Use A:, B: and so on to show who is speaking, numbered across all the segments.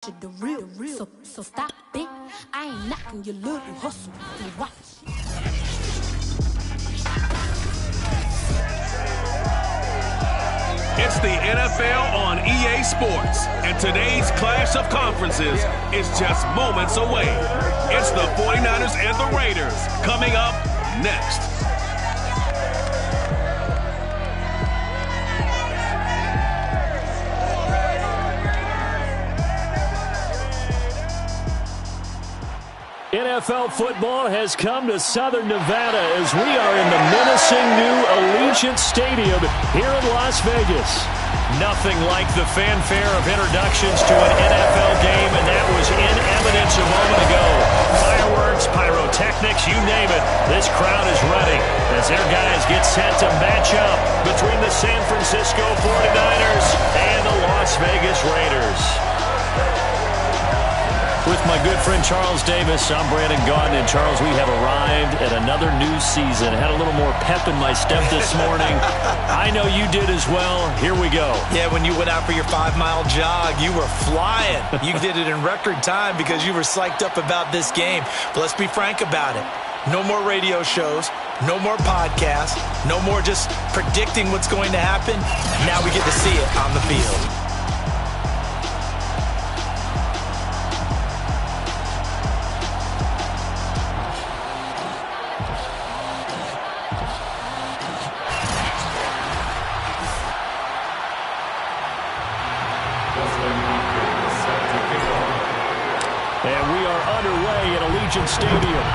A: The real. So stop it. I ain't knocking your little hustle. And watch.
B: It's the NFL on EA Sports, and today's clash of conferences is just moments away. It's the 49ers and the Raiders coming up next.
C: NFL football has come to Southern Nevada as we are in the menacing new Allegiant Stadium here in Las Vegas. Nothing like the fanfare of introductions to an NFL game, and that was in evidence a moment ago. Fireworks, pyrotechnics, you name it. This crowd is ready as their guys get set to match up between the San Francisco 49ers and the Las Vegas Raiders. With my good friend Charles Davis, I'm Brandon Gaudin. And Charles, we have arrived at another new season. Had a little more pep in my step this morning. I know you did as well. Here we go.
D: Yeah, when you went out for your 5-mile jog, you were flying. You did it in record time because you were psyched up about this game. But let's be frank about it. No more radio shows. No more podcasts. No more just predicting what's going to happen. Now we get to see it on the field.
C: And we are underway at Allegiant Stadium.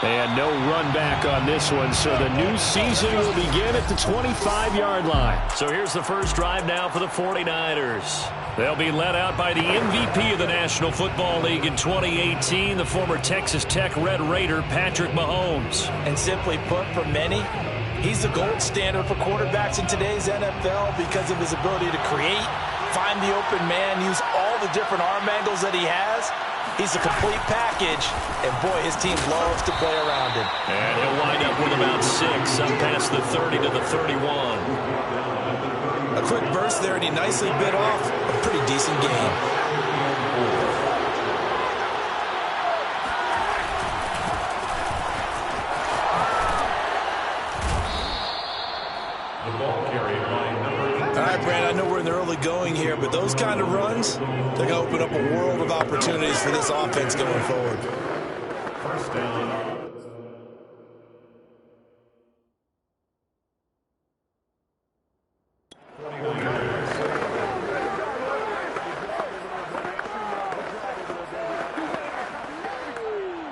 C: And no run back on this one, so the new season will begin at the 25-yard line. So here's the first drive now for the 49ers. They'll be led out by the MVP of the National Football League in 2018, the former Texas Tech Red Raider, Patrick Mahomes.
D: And simply put, for many, he's the gold standard for quarterbacks in today's NFL because of his ability to create, find the open man, use all the different arm angles that he has. He's a complete package, and boy, his team loves to play around him.
C: And he'll wind up with about 6, up past the 30 to the 31.
D: A quick burst there, and he nicely bit off a pretty decent game. All right, Brand, I know we're in the early going here, but those kind of runs, they're going to open up a world of opportunities for this offense going forward.
E: First down.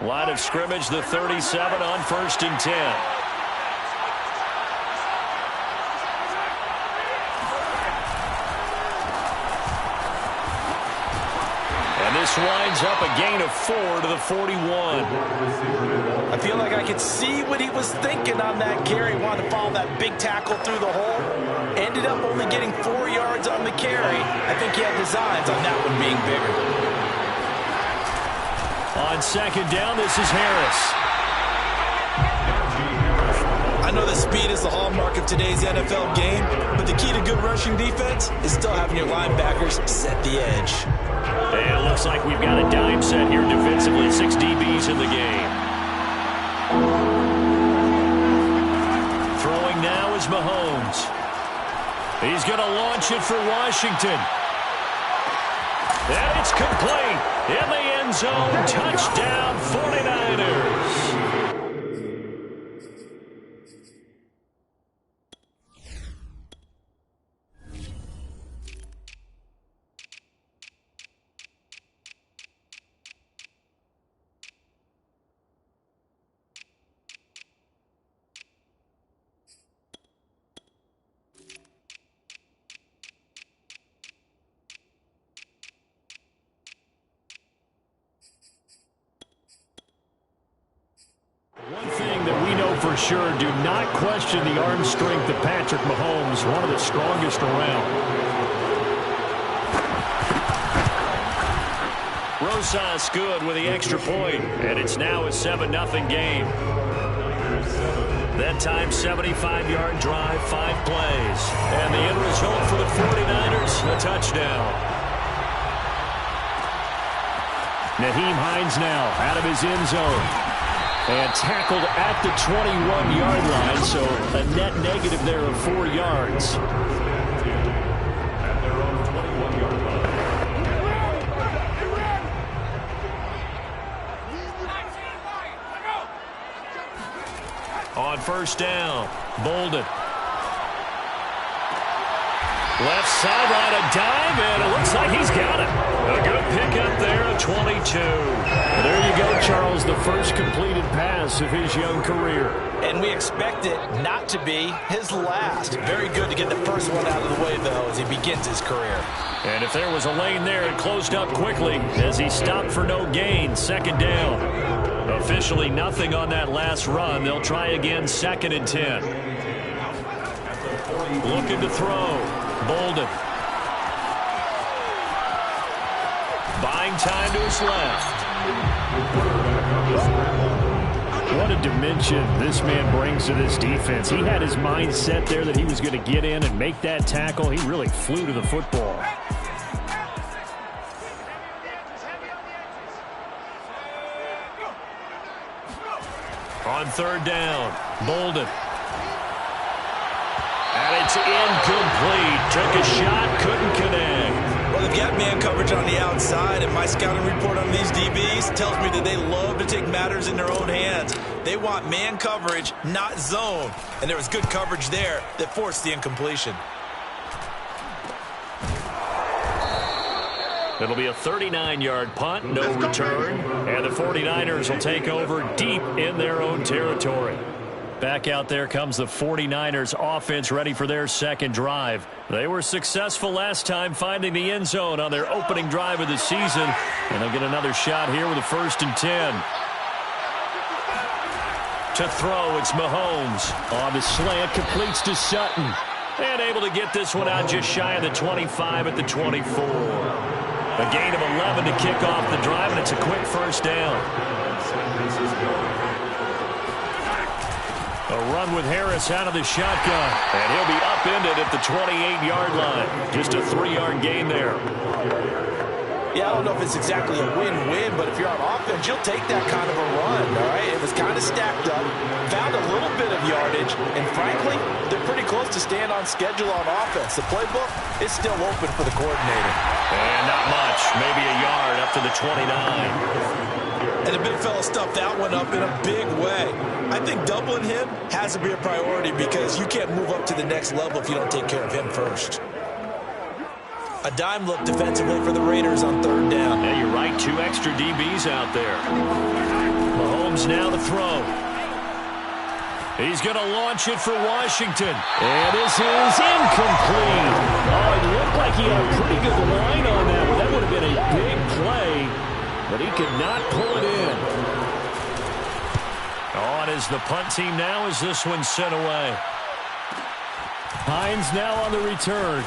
C: Line of scrimmage, the 37 on 1st and 10. This winds up a gain of 4 to the 41.
D: I feel like I could see what he was thinking on that carry. Wanted to follow that big tackle through the hole. Ended up only getting 4 yards on the carry. I think he had designs on that one being bigger.
C: On 2nd down, this is Harris.
D: I know that speed is the hallmark of today's NFL game, but the key to good rushing defense is still having your linebackers set the edge.
C: And it looks like we've got a dime set here defensively. 6 DBs in the game. Throwing now is Mahomes. He's going to launch it for Washington. And it's complete. In the end zone. Touchdown 49ers. One thing that we know for sure, do not question the arm strength of Patrick Mahomes, one of the strongest around. Rosas good with the extra point, and it's now a 7-0 game. That time, 75-yard drive, 5 plays. And the end result for the 49ers, a touchdown. Nyheim Hines now out of his end zone. And tackled at the 21-yard line, so a net negative there of 4 yards.
E: At their own 21-yard line.
C: On first down, Bolden. Left sideline, a dive, and it looks like he's got it. A good pickup there, a 22. There you go, Charles, the first completed pass of his young career.
D: And we expect it not to be his last. Very good to get the first one out of the way, though, as he begins his career.
C: And if there was a lane there, it closed up quickly as he stopped for no gain. Second down. Officially nothing on that last run. They'll try again, 2nd and 10. Looking to throw. Bolden. Buying time to his left. What a dimension this man brings to this defense. He had his mind set there that he was going to get in and make that tackle. He really flew to the football. On third down, Bolden. And it's incomplete. Took a shot, couldn't connect.
D: Well, they've got man coverage on the outside, and my scouting report on these DBs tells me that they love to take matters in their own hands. They want man coverage, not zone. And there was good coverage there that forced the incompletion.
C: It'll be a 39-yard punt, no return. And the 49ers will take over deep in their own territory. Back out there comes the 49ers offense ready for their second drive. They were successful last time finding the end zone on their opening drive of the season. And they'll get another shot here with a 1st and 10. To throw, it's Mahomes. On the slant, completes to Sutton. And able to get this one out just shy of the 25 at the 24. A gain of 11 to kick off the drive, and it's a quick first down. A run with Harris out of the shotgun, and he'll be upended at the 28-yard line. Just a 3-yard gain there.
D: Yeah, I don't know if it's exactly a win-win, but if you're on offense, you'll take that kind of a run, all right? It was kind of stacked up, found a little bit of yardage, and frankly, they're pretty close to staying on schedule on offense. The playbook is still open for the coordinator.
C: And not much, maybe a yard up to the 29.
D: And the big fella stuffed that one up in a big way. I think doubling him has to be a priority because you can't move up to the next level if you don't take care of him first. A dime look defensively for the Raiders on third down.
C: Yeah, you're right. 2 extra DBs out there. Mahomes now to throw. He's going to launch it for Washington. And this is incomplete. Oh, it looked like he had a pretty good line on that one. That would have been a big play, but he could not pull it in. On is the punt team now as this one's sent away. Hines now on the return.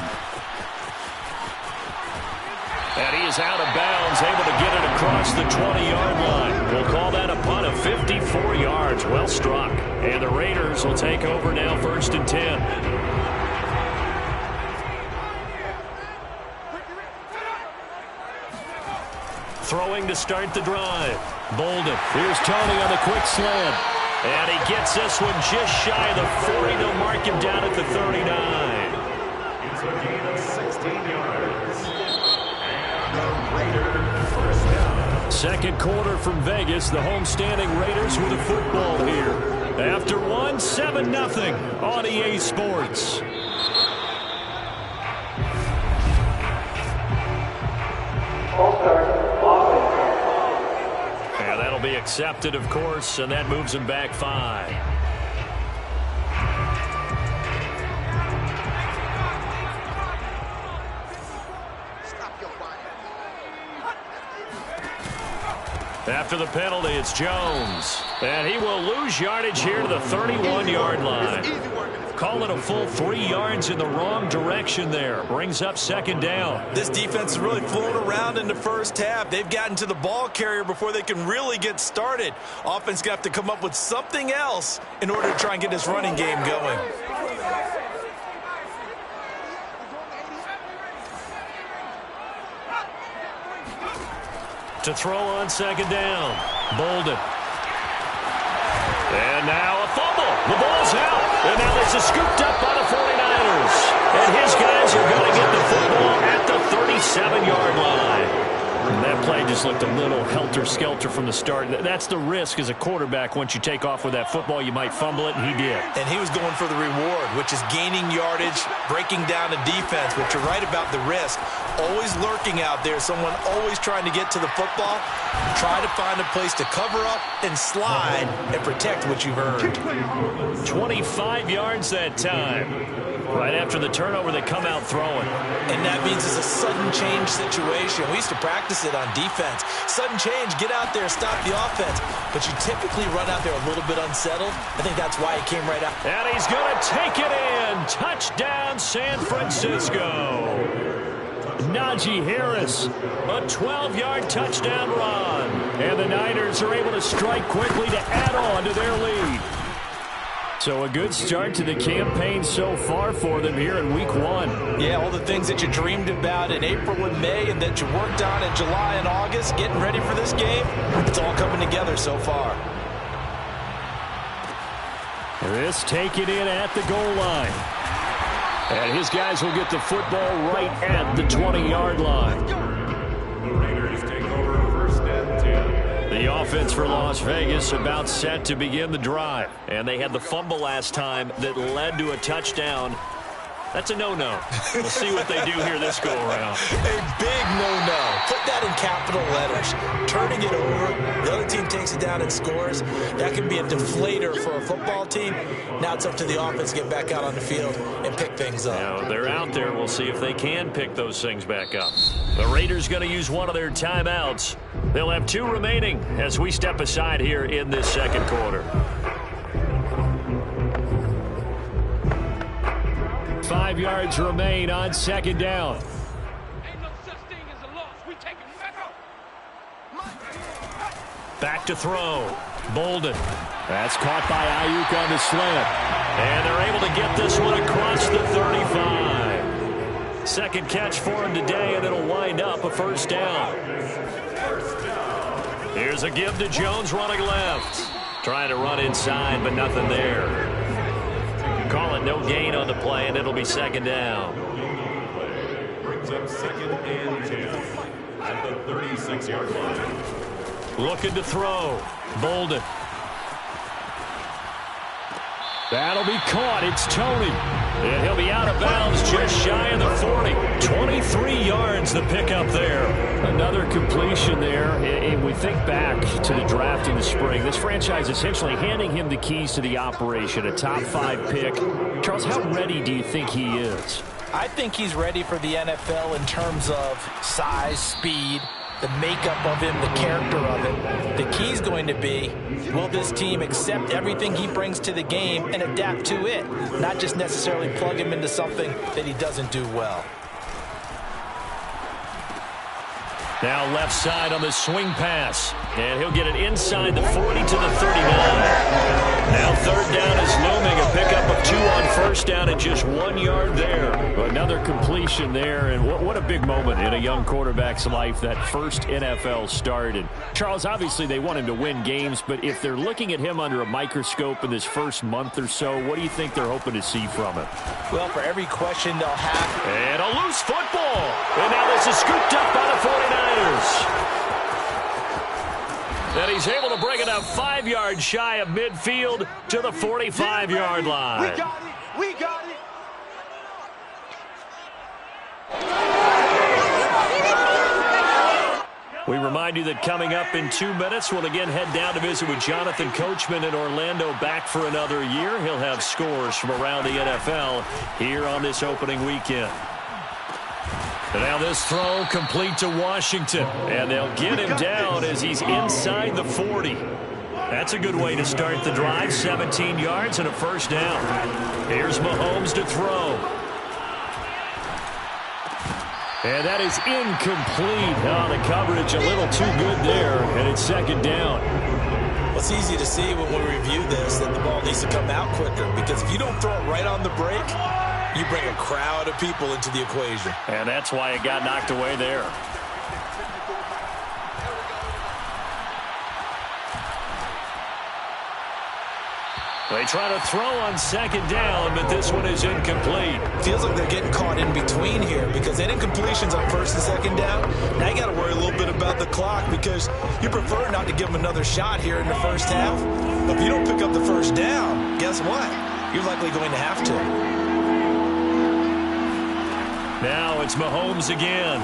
C: And he is out of bounds, able to get it across the 20-yard line. We'll call that a punt of 54 yards. Well struck. And the Raiders will take over now, 1st and 10. Throwing to start the drive. Bolden. Here's Tony on the quick slant. And he gets this one just shy of the 40. They'll mark him down at the 39.
E: It's a gain of 16 yards. And the Raiders first down.
C: Second quarter from Vegas. The homestanding Raiders with a football here. After one, 7-0 on EA Sports. And that'll be accepted, of course, and that moves him back 5. After the penalty, it's Jones. And he will lose yardage here to the 31-yard line. Call it a full 3 yards in the wrong direction there. Brings up second down.
D: This defense is really flown around in the first half. They've gotten to the ball carrier before they can really get started. Offense got to come up with something else in order to try and get this running game going.
C: To throw on second down. Bolden. And now a fumble. The ball's out. And now this is scooped up by the 49ers. And his guys are going to get the football at the 37-yard line. And that play just looked a little helter-skelter from the start. That's the risk as a quarterback. Once you take off with that football, you might fumble it, and he did.
D: And he was going for the reward, which is gaining yardage, breaking down the defense. But you're right about the risk. Always lurking out there. Someone always trying to get to the football. Try to find a place to cover up and slide and protect what you've earned.
C: 25 yards that time. Right after the turnover, they come out throwing.
D: And that means it's a sudden change situation. We used to practice it on defense. Sudden change, get out there, stop the offense. But you typically run out there a little bit unsettled. I think that's why he came right out.
C: And he's going to take it in. Touchdown, San Francisco. Najee Harris, a 12-yard touchdown run. And the Niners are able to strike quickly to add on to their lead. So a good start to the campaign so far for them here in week 1.
D: Yeah, all the things that you dreamed about in April and May and that you worked on in July and August, getting ready for this game, it's all coming together so far.
C: This taken in at the goal line. And his guys will get the football right at the 20-yard line.
E: The Raiders take over first and 10.
C: The offense for Las Vegas about set to begin the drive. And they had the fumble last time that led to a touchdown. That's a no-no. We'll see what they do here this go-around.
D: A big no-no. Put that in capital letters. Turning it over, the other team takes it down and scores. That can be a deflator for a football team. Now it's up to the offense to get back out on the field and pick things up.
C: Now, they're out there. We'll see if they can pick those things back up. The Raiders going to use one of their timeouts. They'll have 2 remaining as we step aside here in this second quarter. 5 yards remain on second down.
F: Ain't no such thing as a loss. We take it back up.
C: Back to throw. Bolden. That's caught by Ayuk on the slant. And they're able to get this one across the 35. Second catch for him today, and it'll wind up a first down. Here's a give to Jones running left. Trying to run inside, but nothing there. Call it no gain on the play, and it'll be second down.
E: Brings up second and 10 at the 36-yard line.
C: Looking to throw. Bolden. That'll be caught. It's Tony. And he'll be out of bounds just shy of the 40. 23 yards the pickup there. Another completion there. And we think back to the draft in the spring. This franchise essentially handing him the keys to the operation. A top 5 pick. Charles, how ready do you think he is?
D: I think he's ready for the NFL in terms of size, speed, the makeup of him, the character of it. The key's going to be, will this team accept everything he brings to the game and adapt to it, not just necessarily plug him into something that he doesn't do well.
C: Now left side on the swing pass. And he'll get it inside the 40 to the 39. Now third down is looming. A pickup of 2 on first down and just 1 yard there. Another completion there. And what a big moment in a young quarterback's life, that first NFL start. And Charles, obviously they want him to win games, but if they're looking at him under a microscope in this first month or so, what do you think they're hoping to see from him?
D: Well, for every question they'll have.
C: And a loose football. And now this is scooped up by the 49ers. And he's able to bring it up 5 yards shy of midfield to the 45-yard line.
F: We got it. We got it.
C: We remind you that coming up in 2 minutes, we'll again head down to visit with Jonathan Coachman in Orlando, back for another year. He'll have scores from around the NFL here on this opening weekend. And now this throw complete to Washington. And they'll get him down as he's inside the 40. That's a good way to start the drive. 17 yards and a first down. Here's Mahomes to throw. And that is incomplete. Oh, the coverage a little too good there, and it's second down.
D: Well, it's easy to see when we review this that the ball needs to come out quicker, because if you don't throw it right on the break, you bring a crowd of people into the equation.
C: And that's why it got knocked away there. They try to throw on second down, but this one is incomplete.
D: Feels like they're getting caught in between here, because they didn't completions on first and second down. Now you got to worry a little bit about the clock, because you prefer not to give them another shot here in the first half. But if you don't pick up the first down, guess what? You're likely going to have to.
C: Now it's Mahomes again.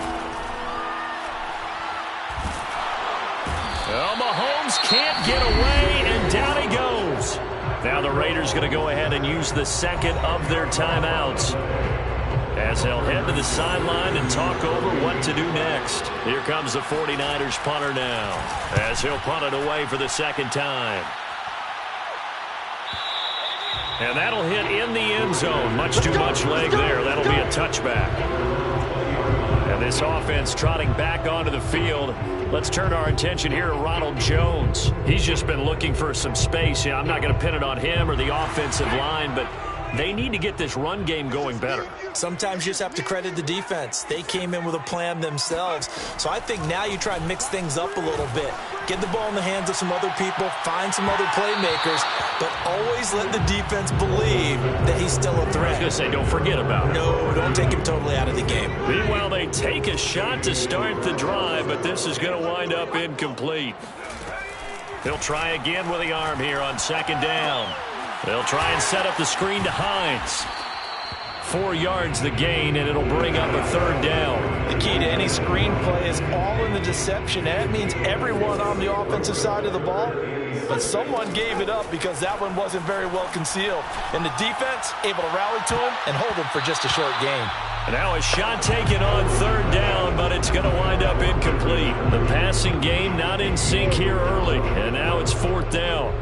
C: Well, Mahomes can't get away, and down he goes. Now the Raiders going to go ahead and use the second of their timeouts, as they'll head to the sideline and talk over what to do next. Here comes the 49ers punter now, as he'll punt it away for the second time. And that'll hit in the end zone. Much too much leg there. That'll be a touchback. And this offense trotting back onto the field. Let's turn our attention here to Ronald Jones. He's just been looking for some space. I'm not going to pin it on him or the offensive line, but they need to get this run game going better.
D: Sometimes you just have to credit the defense. They came in with a plan themselves. So I think now you try and mix things up a little bit. Get the ball in the hands of some other people, find some other playmakers, but always let the defense believe that he's still a threat.
C: I was going to say, don't forget about it.
D: No, don't take him totally out of the game.
C: Meanwhile, they take a shot to start the drive, but this is going to wind up incomplete. He'll try again with the arm here on second down. They'll try and set up the screen to Hines. 4 yards the gain, and it'll bring up a third down.
D: The key to any screen play is all in the deception. That means everyone on the offensive side of the ball, but someone gave it up because that one wasn't very well concealed. And the defense able to rally to him and hold him for just a short gain.
C: And now a shot taken on third down, but it's going to wind up incomplete. The passing game not in sync here early, and now it's fourth down.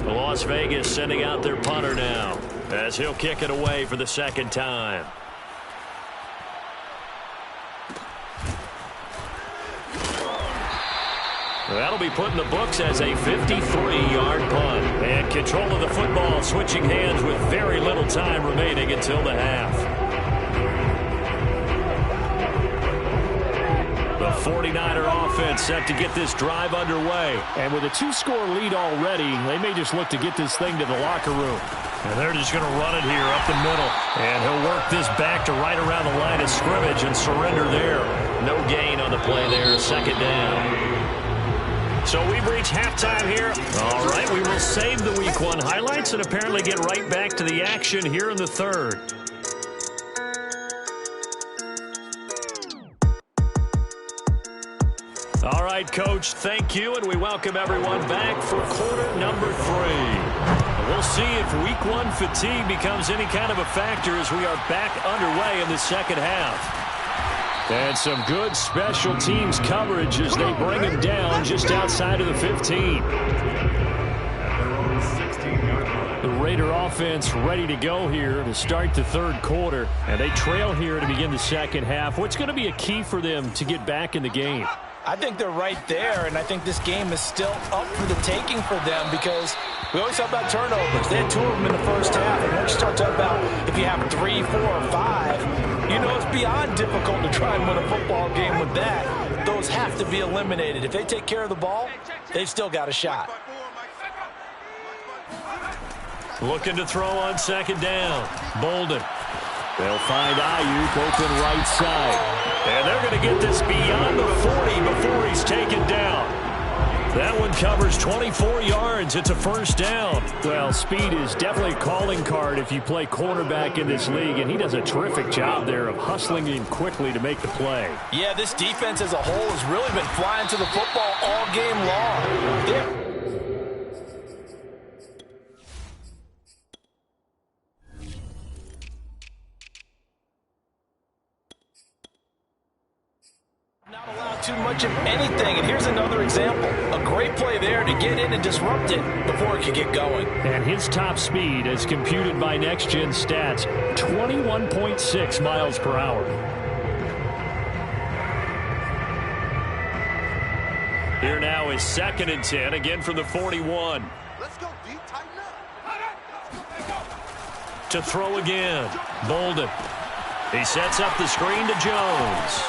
C: Las Vegas sending out their punter now, as he'll kick it away for the second time. That'll be put in the books as a 53-yard punt. And control of the football switching hands with very little time remaining until the half. The 49er offense set to get this drive underway. And with a 2-score lead already, they may just look to get this thing to the locker room. And they're just going to run it here up the middle. And he'll work this back to right around the line of scrimmage and surrender there. No gain on the play there, second down. So we've reached halftime here. All right, we will save the Week 1 highlights and apparently get right back to the action here in the third. All right, Coach, thank you, and we welcome everyone back for quarter number 3. We'll see if Week 1 fatigue becomes any kind of a factor as we are back underway in the second half. And some good special teams coverage as they bring him down just outside of the 15. The Raider offense ready to go here to start the third quarter, and they trail here to begin the second half. What's going to be a key for them to get back in the game?
D: I think they're right there, and I think this game is still up for the taking for them because we always talk about turnovers. They had 2 of them in the first half, and once you start talking about if you have 3, 4, or 5, you know it's beyond difficult to try and win a football game with that. Those have to be eliminated. If they take care of the ball, they've still got a shot.
C: Looking to throw on second down. Bolden. They'll find Ayuk open right side. And they're going to get this beyond the 40 before he's taken down. That one covers 24 yards. It's a first down. Well, speed is definitely a calling card if you play quarterback in this league, and he does a terrific job there of hustling in quickly to make the play.
D: Yeah, this defense as a whole has really been flying to the football all game long. too much of anything. And here's another example. A great play there to get in and disrupt it before it could get going.
C: And his top speed, as computed by Next Gen Stats, 21.6 miles per hour. Here now is 2nd and 10, again from the 41.
G: Let's go deep, tighten up.
C: To throw again, Bolden. He sets up the screen to Jones.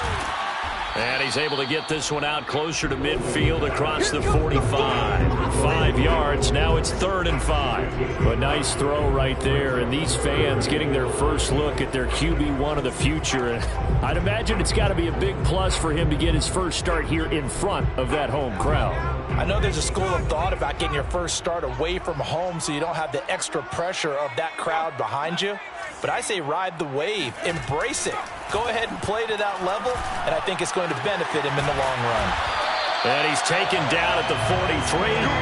C: And he's able to get this one out closer to midfield across the 45. 5 yards, now it's 3rd and 5. A nice throw right there, and these fans getting their first look at their QB1 of the future. And I'd imagine it's got to be a big plus for him to get his first start here in front of that home crowd.
D: I know there's a school of thought about getting your first start away from home so you don't have the extra pressure of that crowd behind you. But I say ride the wave, embrace it. Go ahead and play to that level, and I think it's going to benefit him in the long run.
C: And he's taken down at the 43,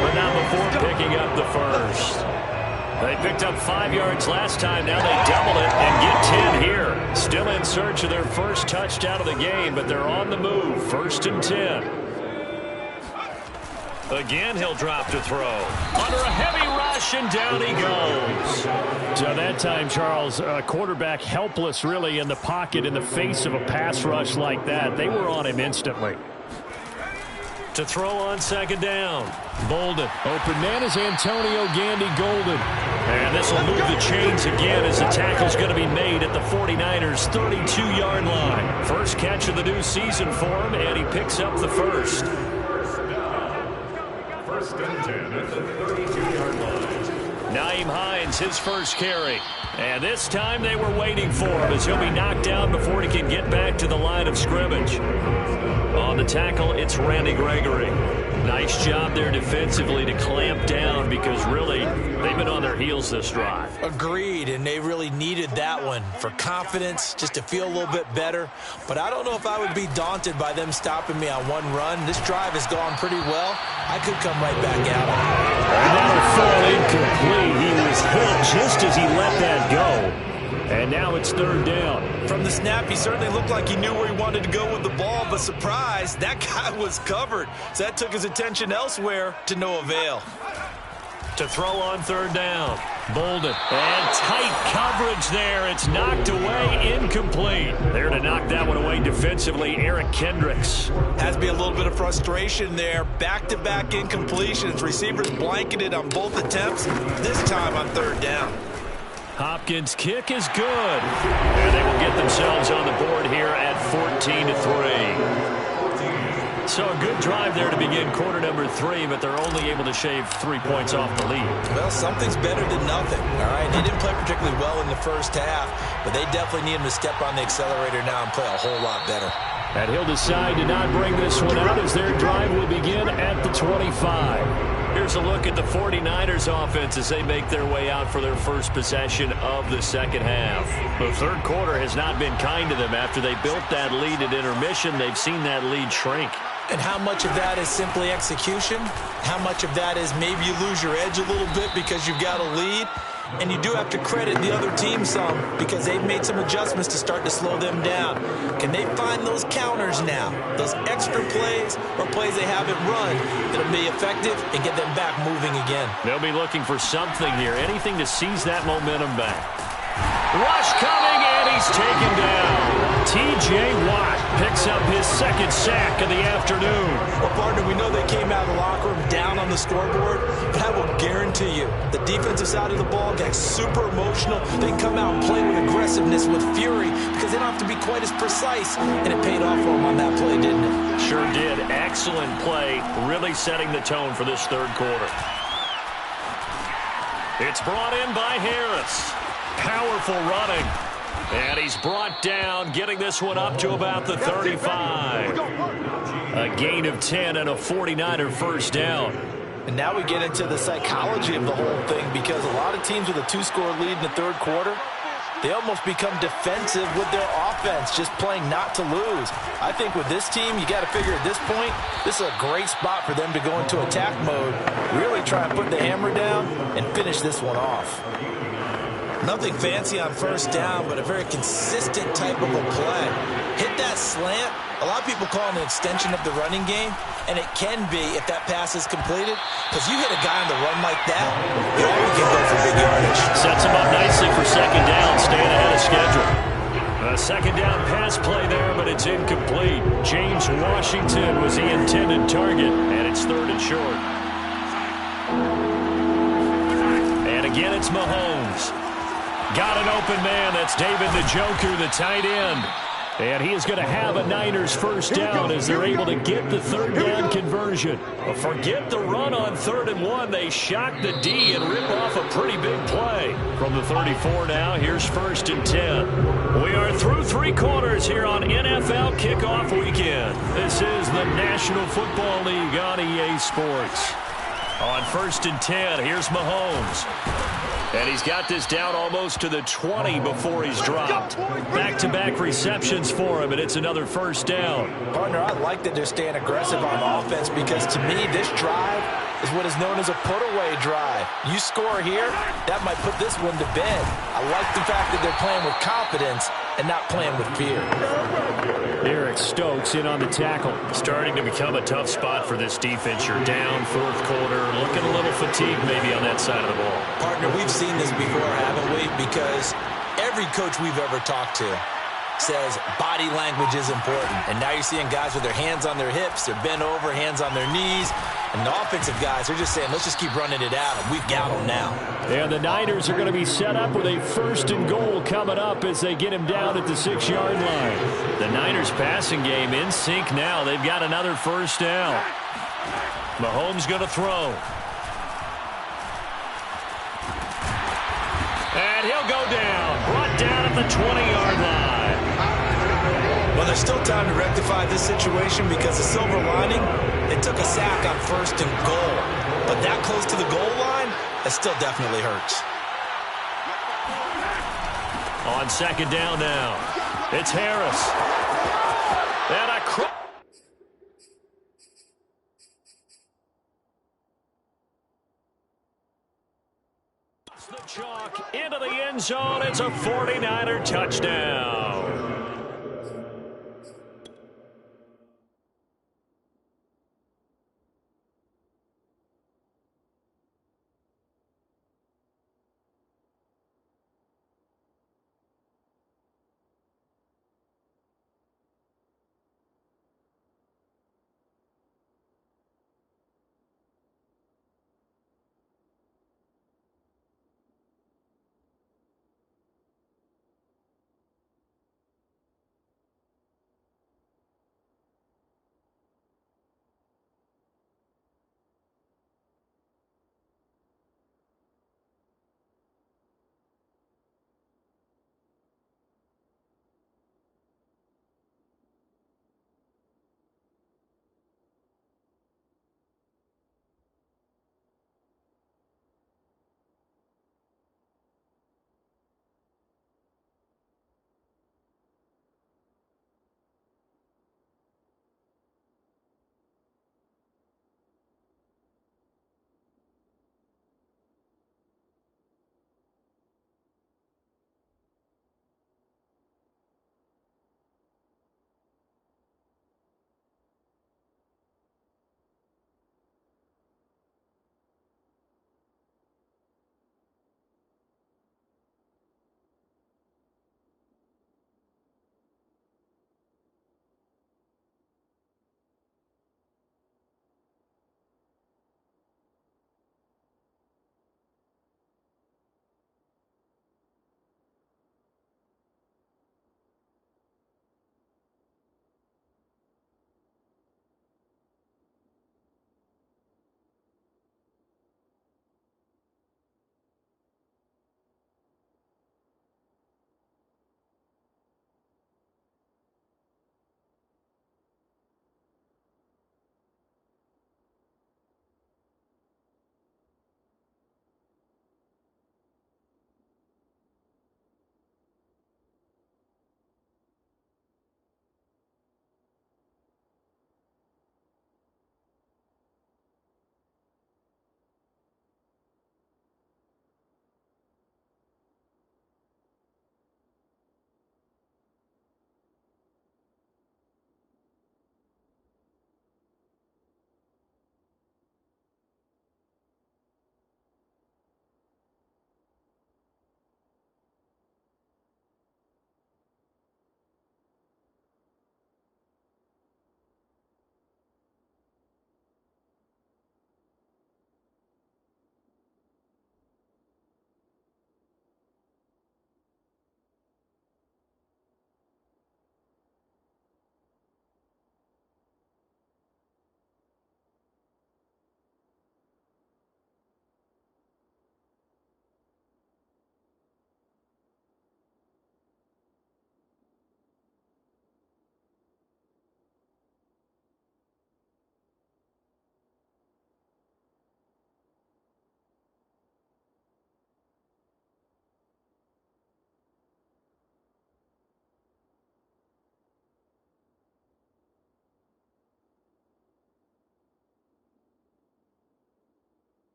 C: but not before picking up the first. They picked up 5 yards last time. Now they double it and get 10 here. Still in search of their first touchdown of the game, but they're on the move. 1st and 10. Again, he'll drop to throw. Under a heavy rush, and down he goes. So that time, Charles, quarterback helpless really in the pocket in the face of a pass rush like that. They were on him instantly. To throw on 2nd down. Bolden. Open man is Antonio Gandy Golden. And this will move the chains again as the tackle's going to be made at the 49ers' 32-yard line. First catch of the new season for him, and he picks up the first.
E: 1st and 10 at the 32-yard line.
C: Naeem Hines, his first carry. And this time they were waiting for him as he'll be knocked down before he can get back to the line of scrimmage. On the tackle, it's Randy Gregory. Nice job there defensively to clamp down because really they've been on their heels this drive.
D: Agreed, and they really needed that one for confidence, just to feel a little bit better. But I don't know if I would be daunted by them stopping me on one run. This drive has gone pretty well. I could come right back out.
C: And that'll fall incomplete. He was hit just as he let that go. And now it's 3rd down.
D: From the snap, he certainly looked like he knew where he wanted to go with the ball, but surprise, that guy was covered. So that took his attention elsewhere to no avail.
C: To throw on 3rd down. Bolden. And tight coverage there. It's knocked away, incomplete. There to knock that one away defensively, Eric Kendricks.
D: Has to be a little bit of frustration there. Back-to-back incompletions. Receivers blanketed on both attempts, this time on 3rd down.
C: Hopkins' kick is good. And they will get themselves on the board here at 14-3. So a good drive there to begin quarter number 3, but they're only able to shave 3 points off the lead.
D: Well, something's better than nothing, all right? They didn't play particularly well in the first half, but they definitely need him to step on the accelerator now and play a whole lot better.
C: And he'll decide to not bring this one out as their drive will begin at the 25. Here's a look at the 49ers offense as they make their way out for their first possession of the second half. The third quarter has not been kind to them. After they built that lead at intermission, they've seen that lead shrink.
D: And how much of that is simply execution? How much of that is maybe you lose your edge a little bit because you've got a lead? And you do have to credit the other team some because they've made some adjustments to start to slow them down. Can they find those counters now, those extra plays or plays they haven't run that'll be effective and get them back moving again?
C: They'll be looking for something here, anything to seize that momentum back. Rush coming, and he's taken down. T.J. Watt picks up his second sack of the afternoon.
D: Well, partner, we know they came out of the locker room down on the scoreboard, but I will guarantee you the defensive side of the ball got super emotional. They come out and play with aggressiveness, with fury, because they don't have to be quite as precise, and it paid off for them on that play, didn't it?
C: Sure did. Excellent play, really setting the tone for this third quarter. It's brought in by Harris. Powerful running. And he's brought down, getting this one up to about the 35. A gain of 10 and a 49er first down.
D: And now we get into the psychology of the whole thing because a lot of teams with a 2-score lead in the third quarter, they almost become defensive with their offense, just playing not to lose. I think with this team, you got to figure at this point, this is a great spot for them to go into attack mode, really try and put the hammer down and finish this one off. Nothing fancy on first down, but a very consistent type of a play. Hit that that slant, a lot of people call it an extension of the running game, and it can be if that pass is completed, because you hit a guy on the run like that, you always can go for big yardage.
C: Sets him up nicely for second down, staying ahead of schedule. A second down pass play there, but it's incomplete. James Washington was the intended target, and it's third and short. And again, it's Mahomes. Got an open man. That's David the Joker, the tight end. And he is going to have a Niners first down as they're able to get the third down conversion. But forget the run on 3rd and 1. They shock the D and rip off a pretty big play. From the 34 now, here's 1st and 10. We are through 3 quarters here on NFL Kickoff Weekend. This is the National Football League on EA Sports. On 1st and 10, here's Mahomes. And he's got this down almost to the 20 before he's dropped. Back-to-back receptions for him, and it's another first down.
D: Partner, I like that they're staying aggressive on offense because, to me, this drive is what is known as a put-away drive. You score here, that might put this one to bed. I like the fact that they're playing with confidence and not playing with fear.
C: Eric Stokes in on the tackle. Starting to become a tough spot for this defense. You're down 4th quarter, looking a little fatigued maybe on that side of the ball.
D: Partner, we've seen this before, haven't we? Because every coach we've ever talked to says body language is important. And now you're seeing guys with their hands on their hips, they're bent over, hands on their knees. And the offensive guys are just saying, let's just keep running it out, and we've got them now.
C: And the Niners are going to be set up with a 1st and goal coming up as they get him down at the 6-yard line. The Niners passing game in sync now. They've got another first down. Mahomes going to throw. And he'll go down. Brought down at the 20-yard line.
D: Well, there's still time to rectify this situation because the silver lining, it took a sack on 1st and goal. But that close to the goal line, that still definitely hurts.
C: On 2nd down now, it's Harris. And a the chalk into the end zone. It's a 49er touchdown.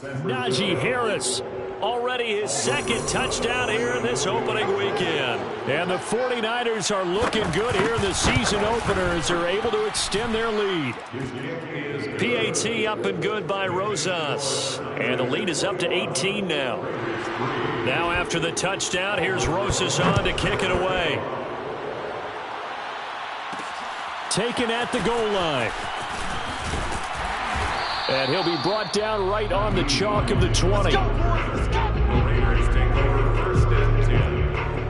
C: Najee Harris, already his second touchdown here in this opening weekend. And the 49ers are looking good here in the season opener as they're able to extend their lead. PAT up and good by Rosas. And the lead is up to 18 now. Now after the touchdown, here's Rosas on to kick it away. Taken at the goal line. And he'll be brought down right on the chalk of the 20.
E: The Raiders take over first and 10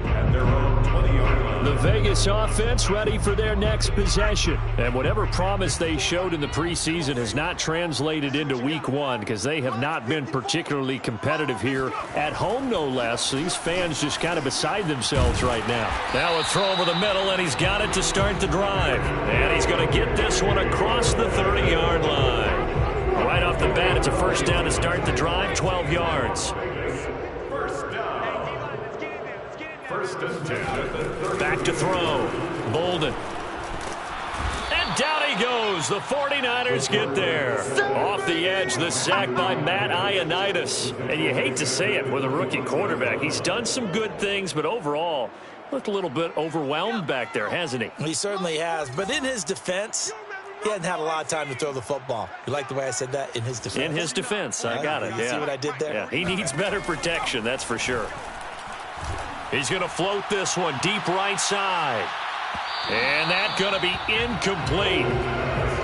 E: at their own 20-yard line.
C: The Vegas offense ready for their next possession. And whatever promise they showed in the preseason has not translated into week one because they have not been particularly competitive here at home, no less. These fans just kind of beside themselves right now. Now a throw over the middle, and he's got it to start the drive. And he's going to get this one across the 30-yard line. Right off the bat, it's a first down to start the drive, 12 yards.
E: First down. First and 10 at the 30.
C: Back to throw. Bolden. And down he goes. The 49ers get there. Off the edge, the sack by Matt Ioannidis. And you hate to say it with a rookie quarterback. He's done some good things, but overall, looked a little bit overwhelmed back there, hasn't he?
D: He certainly has, but in his defense, he hasn't had a lot of time to throw the football. You like the way I said that? In his defense?
C: In his defense. I got it,
D: You
C: yeah.
D: see what I did there?
C: Yeah, he needs better protection, that's for sure. He's going to float this one deep right side. And that's going to be incomplete.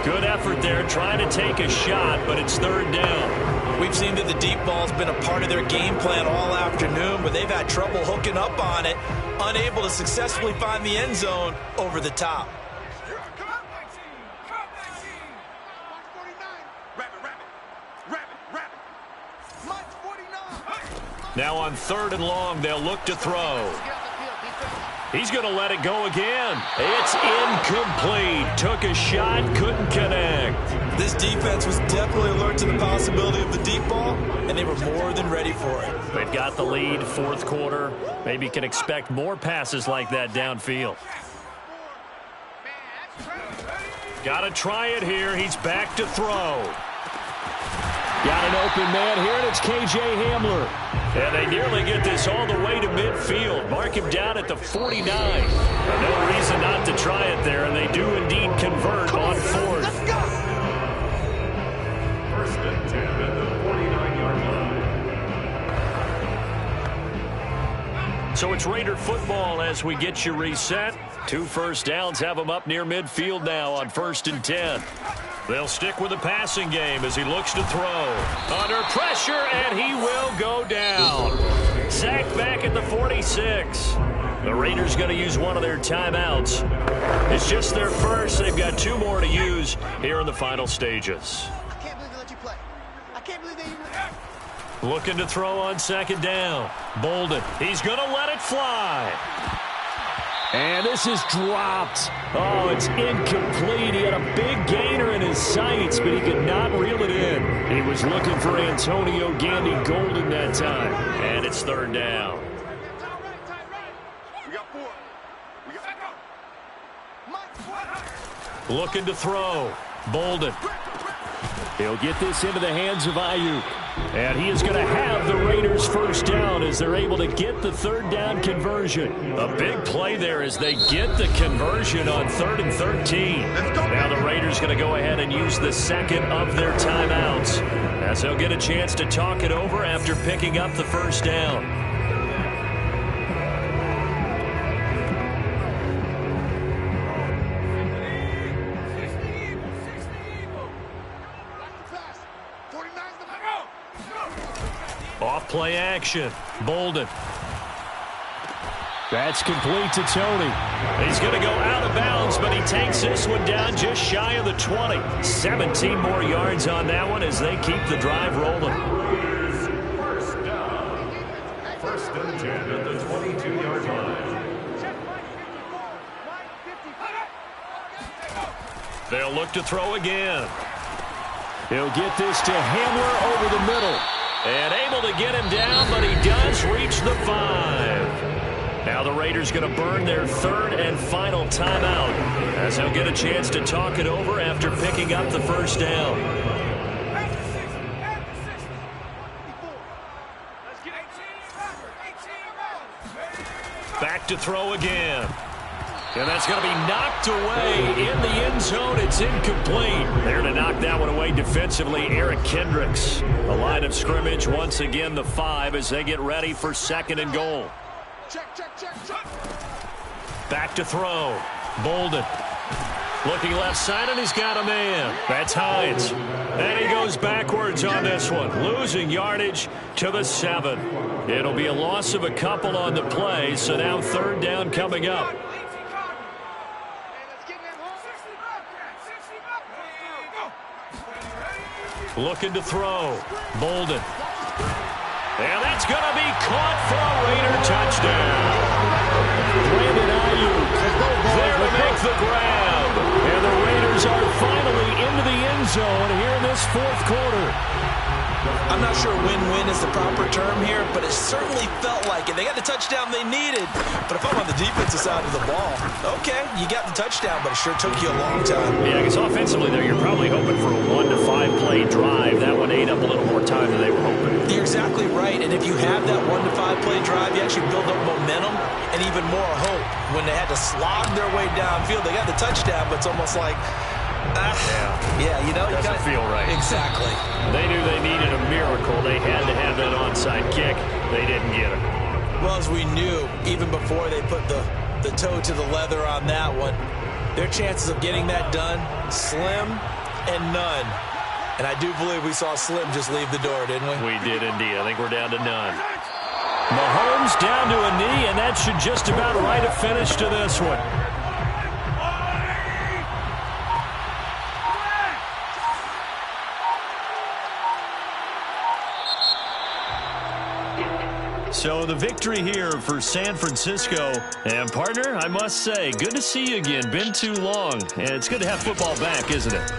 C: Good effort there trying to take a shot, but it's third down.
D: We've seen that the deep ball's been a part of their game plan all afternoon, but they've had trouble hooking up on it, unable to successfully find the end zone over the top.
C: Now on third and long, they'll look to throw. He's going to let it go again. It's incomplete. Took a shot, couldn't connect.
D: This defense was definitely alert to the possibility of the deep ball, and they were more than ready for it.
C: They've got the lead, fourth quarter. Maybe can expect more passes like that downfield. Got to try it here. He's back to throw. Got an open man here, and it's K.J. Hamler. And they nearly get this all the way to midfield. Mark him down at the 49. No reason not to try it there, and they do indeed convert on fourth.
E: Let's go. First and 10 at the 49-yard line.
C: So it's Raider football as we get you reset. 2 first downs have them up near midfield now on first and 10. They'll stick with the passing game as he looks to throw. Under pressure, and he will go down. Sacked back at the 46. The Raiders going to use one of their timeouts. It's just their first. They've got 2 more to use here in the final stages.
G: I can't believe they let you play. I can't believe they even...
C: Looking to throw on second down. Bolden. He's going to let it fly. And this is dropped. Oh, it's incomplete. He had a big gainer in his sights, but he could not reel it in. He was looking for Antonio Gandy Golden that time. And it's third down.
F: We got 4. We got
C: Looking to throw. Bolden. He'll get this into the hands of Ayuk. And he is going to have the Raiders first down as they're able to get the third down conversion. A big play there as they get the conversion on 3rd and 13. Now the Raiders going to go ahead and use the second of their timeouts as they'll get a chance to talk it over after picking up the first down. Off play action. Bolden. That's complete to Tony. He's going to go out of bounds, but he takes this one down just shy of the 20. 17 more yards on that one as they keep the drive rolling.
E: First down. First and 10 at the 22-yard line.
C: They'll look to throw again. He'll get this to Hamler over the middle. And able to get him down, but he does reach the 5. Now the Raiders going to burn their third and final timeout as they'll get a chance to talk it over after picking up the first down. Back to throw again. And that's going to be knocked away in the end zone. It's incomplete. There to knock that one away defensively, Eric Kendricks. The line of scrimmage, once again, the 5 as they get ready for 2nd and goal. Back to throw. Bolden. Looking left side, and he's got a man. That's Hines. And he goes backwards on this one, losing yardage to the 7. It'll be a loss of a couple on the play, so now 3rd down coming up. Looking to throw. Bolden. And that's going to be caught for a Raider touchdown. Brandon Ayuk there to make the grab. And the Raiders are finally into the end zone here in this 4th quarter.
D: I'm not sure win-win is the proper term here, but it certainly felt like it. They got the touchdown they needed. But if I'm on the defensive side of the ball, okay, you got the touchdown, but it sure took you a long time.
C: Yeah, because offensively there, you're probably hoping for a 1-to-5 play drive. That one ate up a little more time than they were hoping.
D: You're exactly right, and if you have that 1-to-5 play drive, you actually build up momentum and even more hope. When they had to slog their way downfield, they got the touchdown, but it's almost like, yeah, you know,
C: doesn't feel right.
D: Exactly.
C: They knew they needed a miracle. They had to have that onside kick. They didn't get it.
D: Well, as we knew, even before they put the toe to the leather on that one, their chances of getting that done, slim and none. And I do believe we saw Slim just leave the door, didn't we?
C: We did indeed. I think we're down to none. Mahomes down to a knee, and that should just about write a finish to this one. So the victory here for San Francisco. And, partner, I must say, good to see you again. Been too long. And it's good to have football back, isn't it?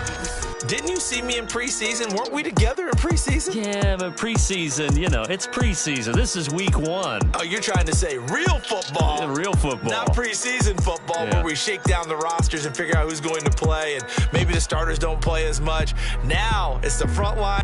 D: Didn't you see me in preseason? Weren't we together in preseason?
C: Yeah, but preseason, you know, it's preseason. This is week 1.
D: Oh, you're trying to say real football.
C: Yeah, real football.
D: Not preseason football where we shake down the rosters and figure out who's going to play, and maybe the starters don't play as much. Now it's the front line.